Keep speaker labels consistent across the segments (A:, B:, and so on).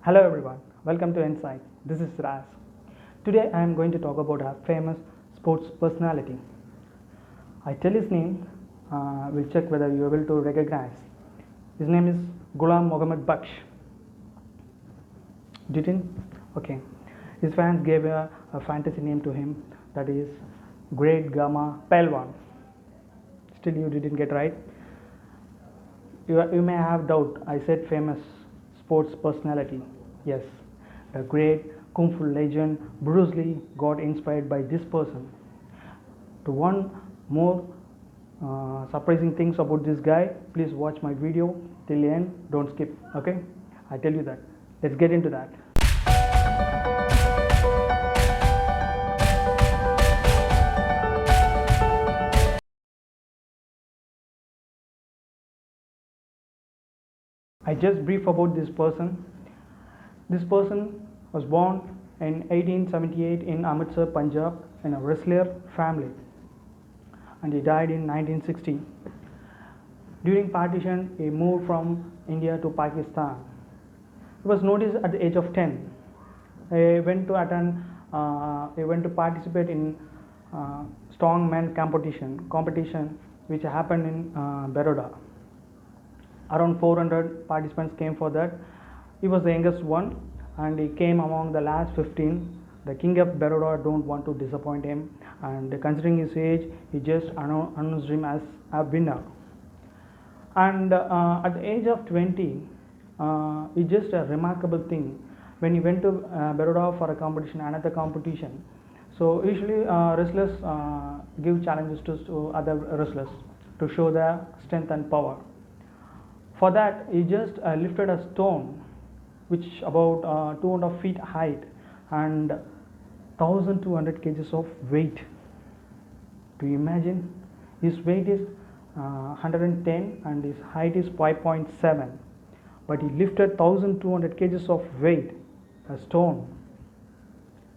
A: Hello everyone, welcome to Insight. This is Raz. Today I am going to talk about a famous sports personality. I tell his name, we'll check whether you are able to recognize. His name is Ghulam Mohammed Baksh. Didn't? Okay. His fans gave a fantasy name to him, that is Great Gama Pelwan. Still you didn't get right. You may have doubt. I said famous sports personality. Yes, the great Kung Fu legend Bruce Lee got inspired by this person. To one more surprising things about this guy, please watch my video till the end. Don't skip. Okay, I tell you that. Let's get into that. I just brief about this person. This person was born in 1878 in Amritsar, Punjab, in a wrestler family, and he died in 1960. During partition, he moved from India to Pakistan. He was noticed at the age of 10. He went to participate in strongman competition which happened in Baroda. Around 400 participants came for that. He was the youngest one and he came among the last 15. The king of Baroda don't want to disappoint him, and considering his age, he just announced him as a winner. And at the age of 20, it's just a remarkable thing. When he went to Baroda for a competition, another competition, so usually wrestlers give challenges to other wrestlers to show their strength and power. For that, he just lifted a stone which about 2.5 feet height and 1200 kgs of weight. Do you imagine? His weight is 110 and his height is 5.7, but he lifted 1200 kgs of weight, a stone,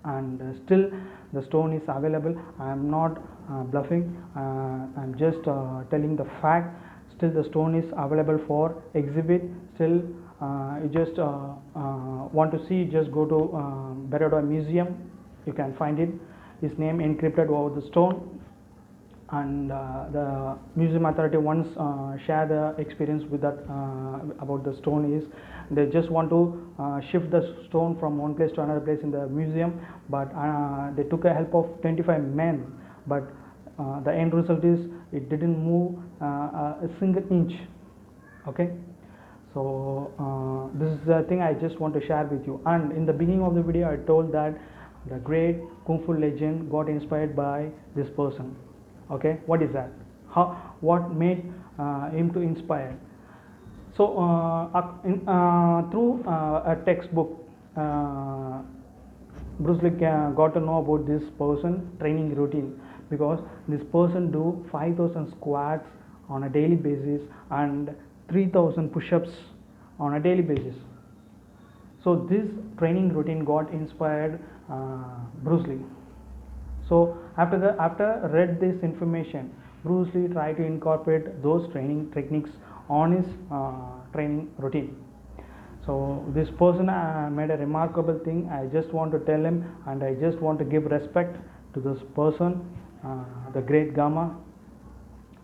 A: and still the stone is available. I am not bluffing, I am just telling the fact. Still the stone is available for exhibit. Still you just want to see, just go to Baroda Museum, you can find it. His name encrypted over the stone, and the museum authority once share the experience with that about the stone is they just want to shift the stone from one place to another place in the museum, but they took a help of 25 men, but the end result is it didn't move a single inch. Okay, so this is the thing I just want to share with you. And in the beginning of the video I told that the great Kung Fu legend got inspired by this person. Okay, what is that? What made him to inspire? So through a textbook, Bruce Lee got to know about this person training routine, because this person do 5000 squats on a daily basis and 3000 push-ups on a daily basis. So this training routine got inspired Bruce Lee. So after read this information, Bruce Lee tried to incorporate those training techniques on his training routine. So this person made a remarkable thing. I just want to tell him, and I just want to give respect to this person, the great Gama.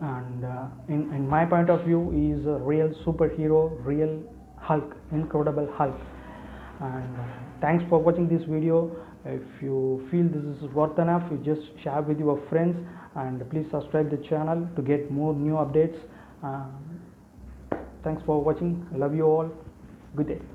A: And in my point of view, he is a real superhero, real Hulk, incredible Hulk. And thanks for watching this video. If you feel this is worth enough, you just share with your friends, and please subscribe the channel to get more new updates. Thanks for watching. I love you all. Good day.